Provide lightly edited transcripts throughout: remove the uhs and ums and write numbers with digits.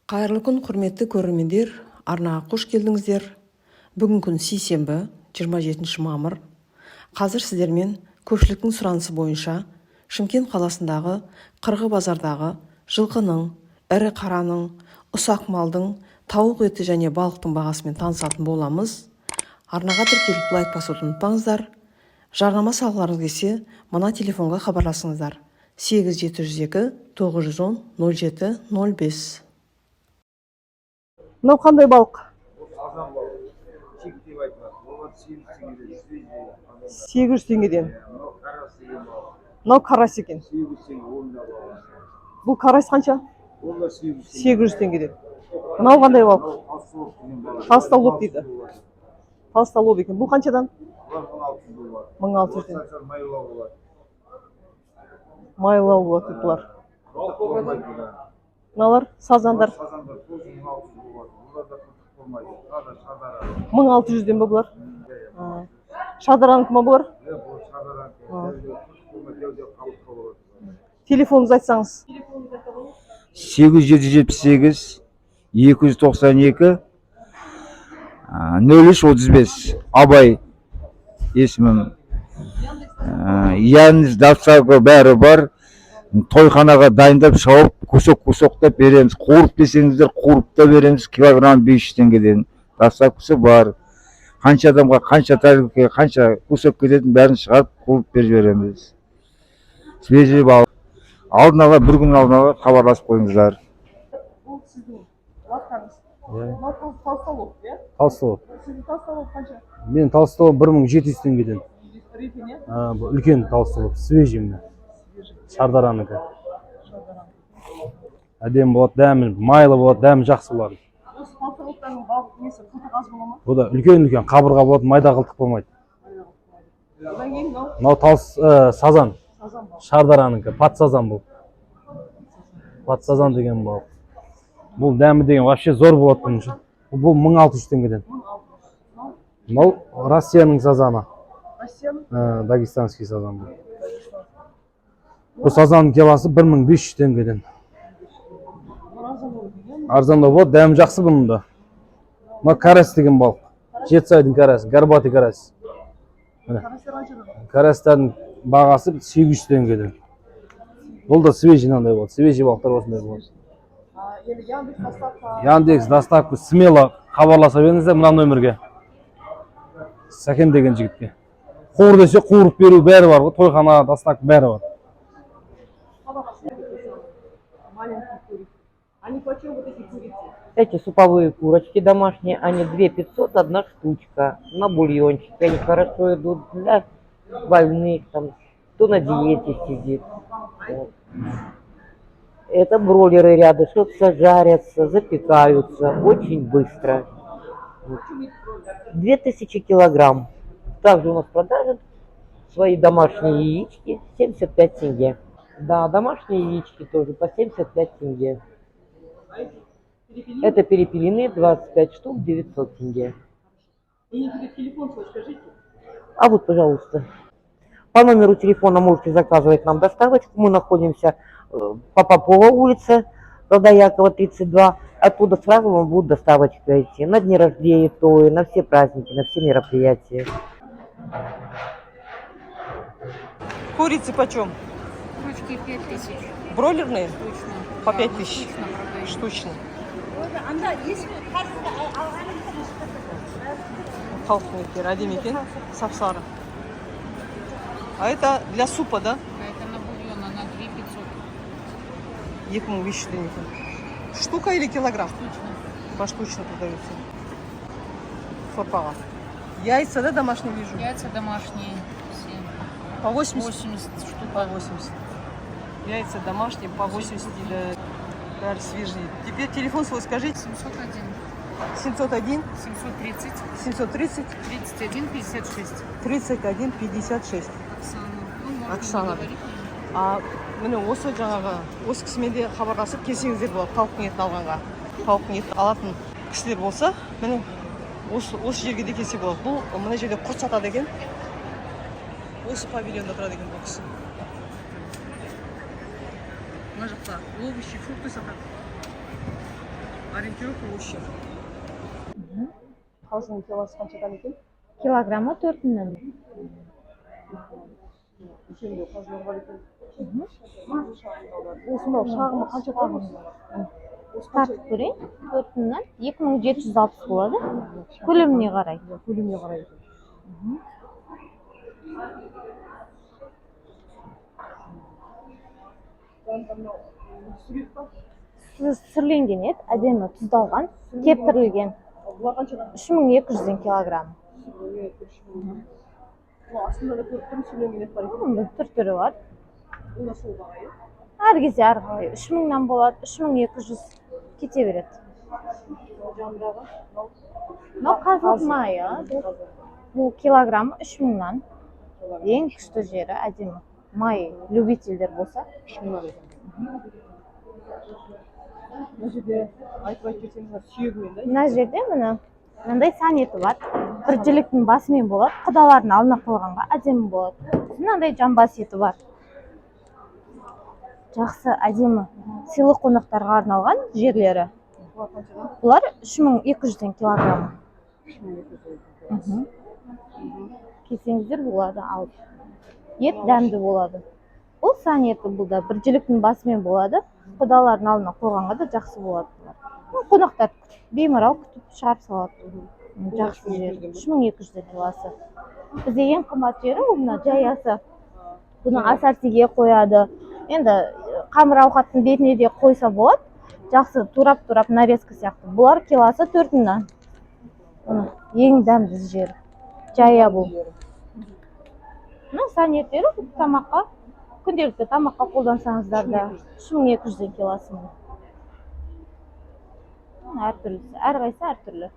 Қайырлы күн, құрметті көрермендер, арнаға қош келдіңіздер. Бүгін күн сейсенбі, 27 мамыр. Қазір сіздермен көпшіліктің сұранысы бойынша Шымкент қаласындағы Қырғы базардағы жылқының, ірі қараның, ұсақ малдың, тауық еті және балықтың бағасымен танысатын боламыз. Арнаға тіркеліп лайк басуды ұмытпаңыздар. Жарнама салғыларыңыз келсе, мына телефонға хабарласыңыздар. 8702 910 0705. Мынау қандай балық? Азан балық. Чек деп айтылады. Олар 800 теңгеден. Мынау карас деген балық. Мынау карась екен. 800 теңге онда балық. Бұл карась қанша? Олар 800 теңге. 800 теңгеден. Мынау қандай балық? Толстолоб деген балық. Толстолоб дейді. Толстолоб екен. Бұл қаншадан? Олар 1600 болады. 1600 теңге. Майлау болады. Майлау болады деп бұлар. Болмайды. Мыналар сазандар. Сазандар 1600 болады. Олар да құртық болмайды. Шардара. 1600-ден бе бұлар? Шардаранікі ма бұлар? Бұл шардаранікі. Телефоныңызды айтсаңыз. 878 292 0335. Абай есімім. Яндекс, доставка бәрі бар. Тойханаға дайындап шауып, кусок-кусоқтап береміз. Қуырып десеңіздер, қуырып та береміз. Килограмм 500 теңгеден. Доставкасы бар. Қанша адамға, қанша тарелка, қанша кусок кететін бәрін шығарып, қуырып беріп береміз. Свежий балық. Алдын ала, бір күн алдын ала хабарласып қойыңыздар. Бұл сіздің лақтаңыз. Толстолоб, иә? Толстолоб. Сіздің толстолоб қанша? Мен толстолоб 1700 теңгеден. Рекен, иә? Бұл үлкен толстолоб, свежий міне. Шардаранікі. Әдем болады, дәмі майлы болады, дәмі жақсы болады. Осы толстолобтардың балық несі қылтық аз бола ма? Бұл да үлкен қабырға болады, майда қылтық болмайды. Одан кейін мынау? Мынау сазан. Сазан балық. Шардаранікі, пат сазан бұл. Пат сазан деген балық. Бұл дәмі деген вообще зор болады бұның үшін. Бұл 1600 теңгеден. Мынау Россияның сазаны. Россияның? Дагестанский сазан бұл. Бұл сазанның келасы 1500 теңгеден. Арзандау болады, дәмі жақсы бұның да. Мына карась деген балық. Жетісайдың карасы, горбатый карась. Карастардың бағасы 800 теңгеден. Бұл да свежий нандай болады, свежий балықтар осындай болады. Яндекс, доставка, смело хабарласа беріңіздер мына нөмірге. Сәкен деген жігітке. Қуыр десе қуырып беру бәрі бар, тойхана, доставка бәрі бар. Эти суповые курочки домашние, они 2500, одна штучка на бульончик. Они хорошо идут для больных, там, кто на диете сидит. Вот. Это бройлеры рядышком жарятся, запекаются очень быстро. 2000 килограмм. Также у нас продажи свои домашние яички 75 тенге. Да, домашние яички тоже по 75 тенге. Это перепелиные 25 штук 900 тенге. Телефон свой скажите. А вот, пожалуйста. По номеру телефона можете заказывать нам доставочку. Мы находимся по Попова улице, Колдоякова 32. Оттуда сразу вам будет доставочка идти. На дни рождения, на все праздники, на все мероприятия. Курицы почем? Курочки 5000. Бройлерные? Штучно. По Да, 5000. штучно продаем. Штучно. Халқынекен, әдемекен, сапсары. А это для супа, да? А это на бульон, она 2500. 2500 теңге. Штука или килограмм? Штучно. Поштучно продаются. Сорпаға. Яйца, да, домашние вижу? Яйца домашние все. По 80? 80 штук. По 80. Яйца домашние по 80 или даже свежие. Теперь телефон свой скажите. 701. 701 730. 730 31 56. 31 56. Оксана. Ну, можно Оксана. говорить. Міне осы жаңағы осы кісімен де хабарласып келсеңіздер болады тауықтың етін алғанға. Тауықтың етін алатын кісілер болса, міне осы жерге де келсе болады. Бұл мына жерде құрт сатады екен. Осы павильонда тұрады екен бұл кісі. Мына жақта овощи, фрукты сатады. Ориентировка ущерб. Қазының килосы қаншадан екен? Килограммы 4.000. Ишенде қазылар бар екен. Осынау шағымы қанша тұрады? Тартып көрейін. 4.000 2760 болады. Көлеміне қарай. Көлеміне қарай екен. Сүрленген ет, әдемі тұздалған, кептірілген. Бұлар қаншадан? 3200 килограмм. Астында да төрт түрі сүрленген ет бар екен. Оның түр-түрі бар. Ол да сол баға, иә? Әр кезде әр қалай. 3000-нан болады, 3200 кете береді. Жанындағы Мынау қазылық майы. Бұл килограммы 3000-нан. Ең күшті жері әдемі. Май любительдер болса. 3000 екен. Мына жерде айтып кетсеңіздер сүйегімен да. Мына жерде мынандай сан еті бар. Бір жіліктің басымен болады. Құдалардың алдына қойғанға әдемі болады. Мынандай жамбас еті бар. Жақсы, әдемі. Сыйлы қонақтарға арналған жерлері. Бұлар 3200 килограмм. 3200. Келсеңіздер болады алып. Ет дәмді болады. Бұл сан еті бұл да бір жіліктің басымен болады. Құдалардың алдына қойғанға да жақсы болады. Қонақтар беймарал күтіп шығарып салады. Жақсы жер. 3200 килосы. Бізде ең қымбат жері ол мына жаясы. Бұны ассортиге қояды. Енді қамыр ауқаттың бетіне де қойса болады. Жақсы турап-турап нарезка сияқты. Бұлар килосы 4000-нан. Ең дәмді жер. Жая бұл. Мына сан еттері тамаққа, күнделікті тамаққа қолдансаңыздар да 3200 килосы. Әртүрлісі, әрқайсысы әртүрлі.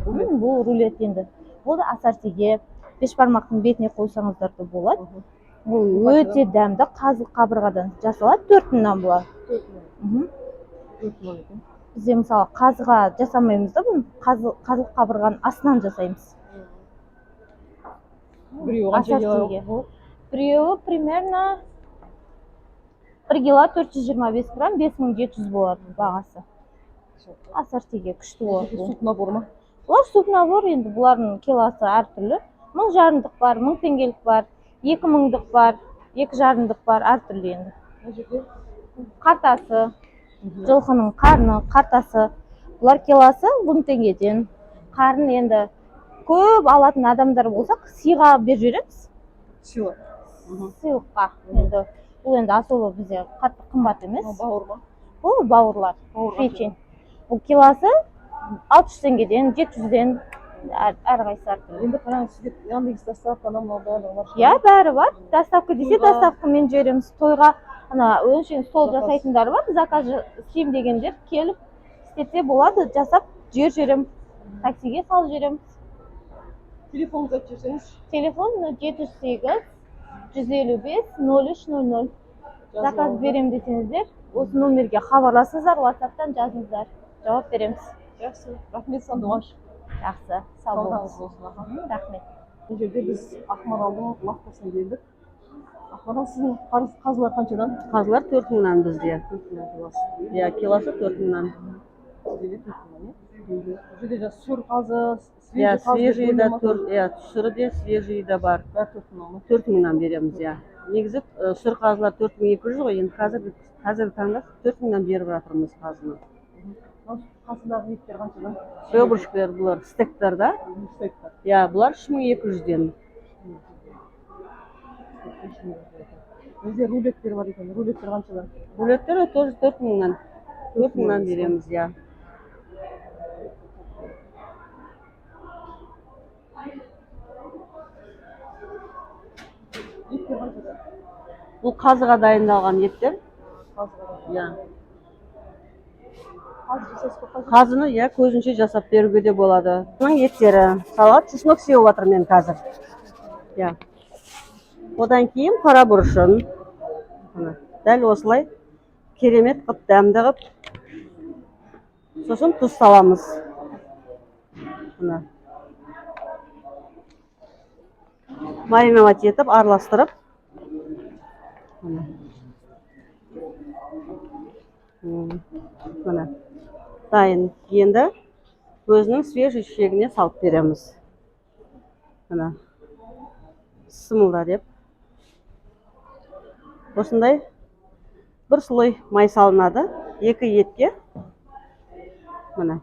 Бұл рулет енді. Бұл да ассортиге, бешбармақтың бетіне қойсаңыздар да болады. Бұл өте дәмді қазылық қабырғадан жасалады, 4000-нан болады. Бізде мысалы қазыға жасамаймыз да, бұны қазылық қабырғаның астынан жасаймыз. Ассортиге. Біреуі примерно 1 кило 425 грамм 5700 болады бағасы. Ассортиге күшті болады. Суп набор ма? Бұлар суп набор, енді бұлардың килосы әртүрлі. 1000 бар, 1000 теңгелік бар, 2000 бар, 2,5 бар, әртүрлі енді. Қартасы, жылқының қарны, қартасы. Бұлар килосы 1000 теңгеден. Қарын енді көп алатын адамдар болсақ, сыйға беріп жібереміз. Сыйлыққа. Бұл енді особо бізде қатты қымбат емес. Бауыр ма? Бұл бауырлар, печень. Бұл килосы 600 теңгеден, 700-ден әрқайсысы әртүрлі. Енді қараңыз, сізге Яндекс доставка, анау барлығы. Иә, бәрі бар. Доставка десе, доставкамен жібереміз. Тойға өңшең стол жасайтындар бар. Заказ істеймін дегендер келіп істетсе болады, жасап жібереміз. Таксиге салып жібереміз. Телефоныңызды айтып жіберсеңіз. Телефон 708 155 0300. Заказ берем десеңіздер, осы номерге хабарласыңыздар, WhatsApp-тан жазыңыздар. Жауап береміз. Жақсы. Рахмет, Сандуғаш. Жақсы, сау болыңыз. Рахмет. Бұл жерде біз Ақмаралдың лавкасына келдік. Ақмарал, сіздің қазылар қаншадан? Қазылар 4000-нан бізде. Иә, килосы 4000-нан. Бұл жерде сүр қазы, Иә, свежий да сүрі де свежий да бар. 4000-нан береміз, иә. Негізі сүр қазылар 4200 ғой, енді қазіргі таңда 4000-нан беріп жатырмыз қазыны. Қасындағы еттер қаншадан? Ребрышкалар бұлар стектар да. Иә, бұлар 3200-ден. Бізде рулеттер бар екен, рулеттер қаншадан? Рулеттер тоже 4000-нан. 4000-нан береміз, иә. Бұл қазыға дайындалған еттер. Иә. Қазыны иә көзінше жасап беруге де болады. Бұның еттері. Салат чеснок сеуіп жатыр мен қазір. Иә. Одан кейін қара бұрышын. Дәл осылай керемет қып, дәмді қып. Сосын тұз саламыз. Мариновать етіп, араластырып. Міне дайын. Енді өзінің свежий шегіне салып береміз. Міне сымылда деп. Осындай бір слой май салынады. Екі етке. Міне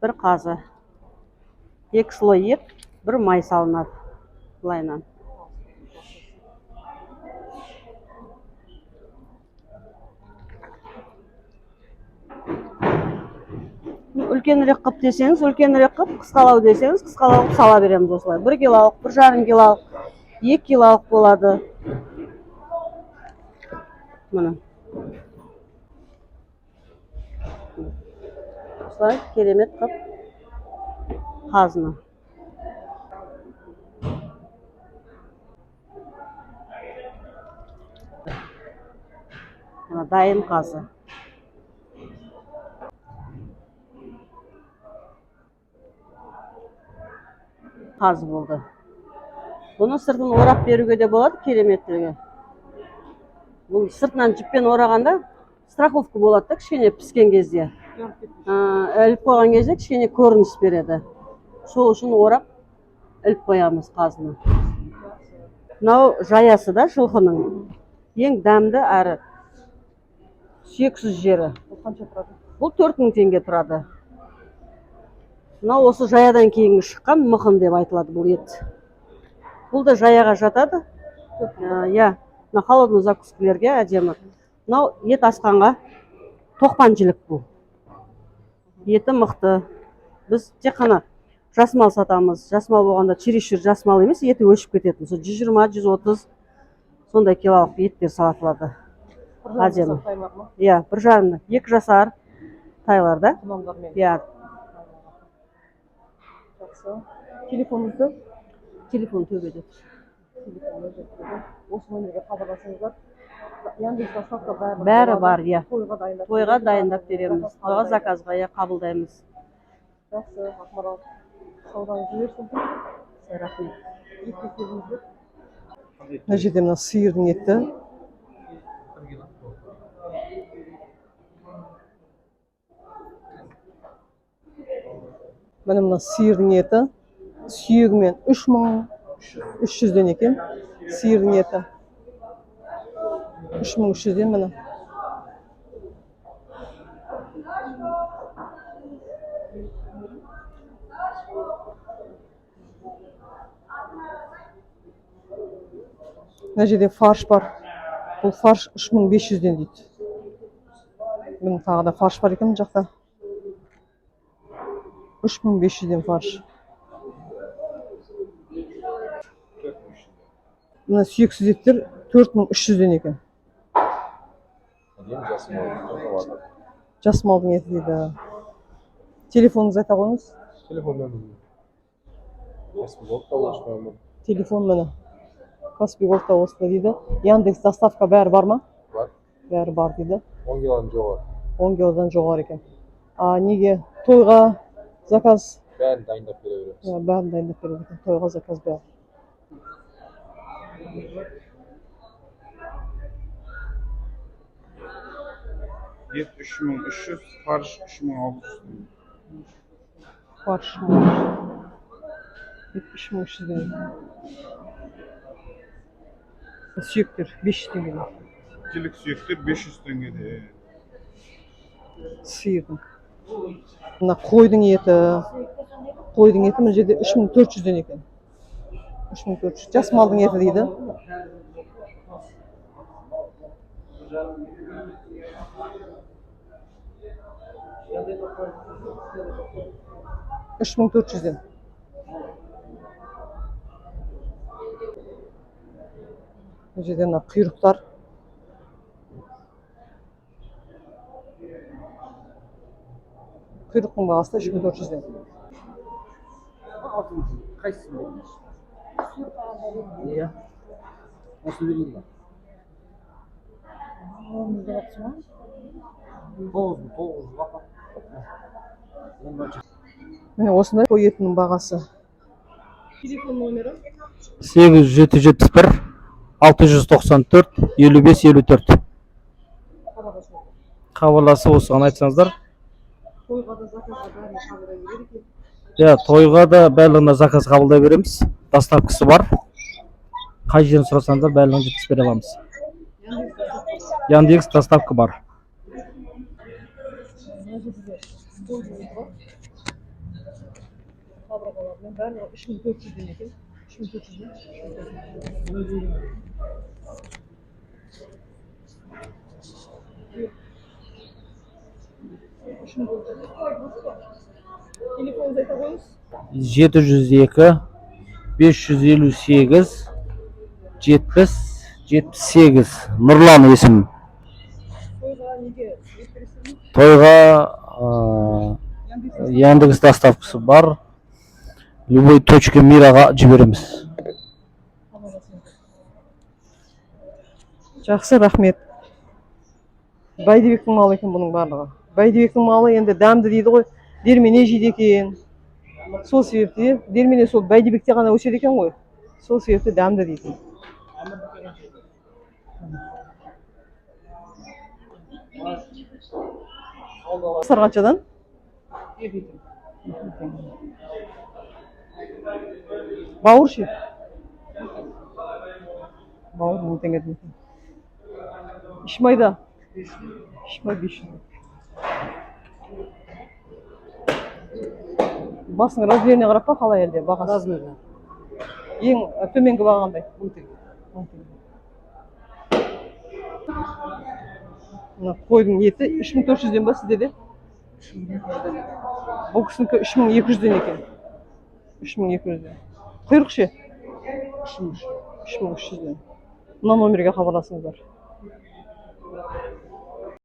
бір қазы. Екі слой ет, бір май салынады. Бұлайынан. Үлкенірек қып десеңіз, үлкенірек қып, қысқалау десеңіз, қысқалау сала береміз осылай. 1 килолық, 1,5 килолық, 2 килолық болады. Міне. Осылай керемет қып қазыны. Мына дайын қазы. Қазы болды. Бұны сыртын орап беруге де болады, кереметтерге. Бұл сыртынан жіппен орағанда страховка болады да, кішкене піскен кезде. Іліп қойған кезде кішкене көрініс береді. Сол үшін орап іліп қоямыз қазыны. Мынау жаясы да жылқының. Ең дәмді әрі сүйексіз жері. Бұл 4000 теңге тұрады. Мынау осы жаядан кейінгі шыққан мықын деп айтылады бұл ет. Бұл да жаяға жатады. Я, мына холодный закускілерге әдемі. Мынау ет асқанға тоқпан жілік бұл. Еті мықты. Біз тек қана жасмал сатамыз. Жасмал болғанда чересчур жасмал емес, еті өшіп кететін. 120-130 сондай килолық еттер салатылады. Әдемі. Я, 1,5, 2 жасар тайларда. Я. Телефоныңызды? Телефон төбеде. Осы номерге хабарласыңыздар. Яндекс доставка Бәрі бар, я. Тойға дайындап береміз. Тойға заказға я қабылдаймыз. Жақсы, Ақмарал. Саудаңыз жүрсін. Рахмет. Мына жерде мына сиырдың еті. Мына сиырдың еті. Сүйегімен 3300-ден екен. Сиырдың еті. 3300-ден міне. Мына жерде фарш бар. Бұл фарш 3500-ден дейді. Міне тағы да фарш бар екен жақта. 3500-ден фарш. Мына сүйексіз еттер 4300-ден екен. Жас малдың еті дейді. Телефоныңызды айта қойыңыз. Телефон міне. Каспий Голдта осында дейді. Яндекс доставка бәрі бар ма? Бар. Бәрі бар дейді. 10 килодан жоғары. 10 килодан жоғары екен. Неге? Тойға заказ? Бәрін дайындап бере береміз. Бәрін дайындап береді екен. Тойға заказ бәрі. Ет 3300, фарш 3600. Фарш. Ет 3300 екен. Сүйектер 500 теңге. Жілік сүйектер 500 теңгеде. Сиырдың. Мына қойдың еті. Қойдың еті мына жерде 3400-ден екен. 3400. Жас малдың еті дейді. $3400-ден. Бұл жерде мына құйрықтар. Құйрықтың бағасы 3400-ден. Иә. Осы берейін ба? Міне осындай қой етінің бағасы. Телефон номері? 8771 694 55 54. хабарласып осыған айтсаңыздар. Тойға да барлығына заказ қабылдай береміз. Доставкасы бар. Қай жерін сұрасаңыздар барлығын жеткізіп бере аламыз. Яндекс доставка бар. Жеті жүз екі 558 70-78 Нұрлан есімім. Тойға Яндекс доставкасы бар. Любой точка мираға жібереміз. Жақсы, рахмет. Бәйдібектің малы екен бұның барлығы. Бәйдібектің малы енді дәмді дейді ғой. Дермене жейді екен. Сол себепті дермене сол Бәйдібекте ғана өседі екен ғой. Сол себепті дәмді дейді. Қаншадан? Бауыр ше? Бауыр 1000 теңгеден. Ишмайда? Ишмай 500. Басың размеріне қарап па қалай әлде бағасы? Размеріне. Ең төменгі баға қандай? 10 теңге. Қойдың еті 3400-ден ба сізде де? Бұл кісінікі 3200-ден екен. 3200-ден. Құйрық ше? 3300-ден. Мына номерге хабарласыңыздар.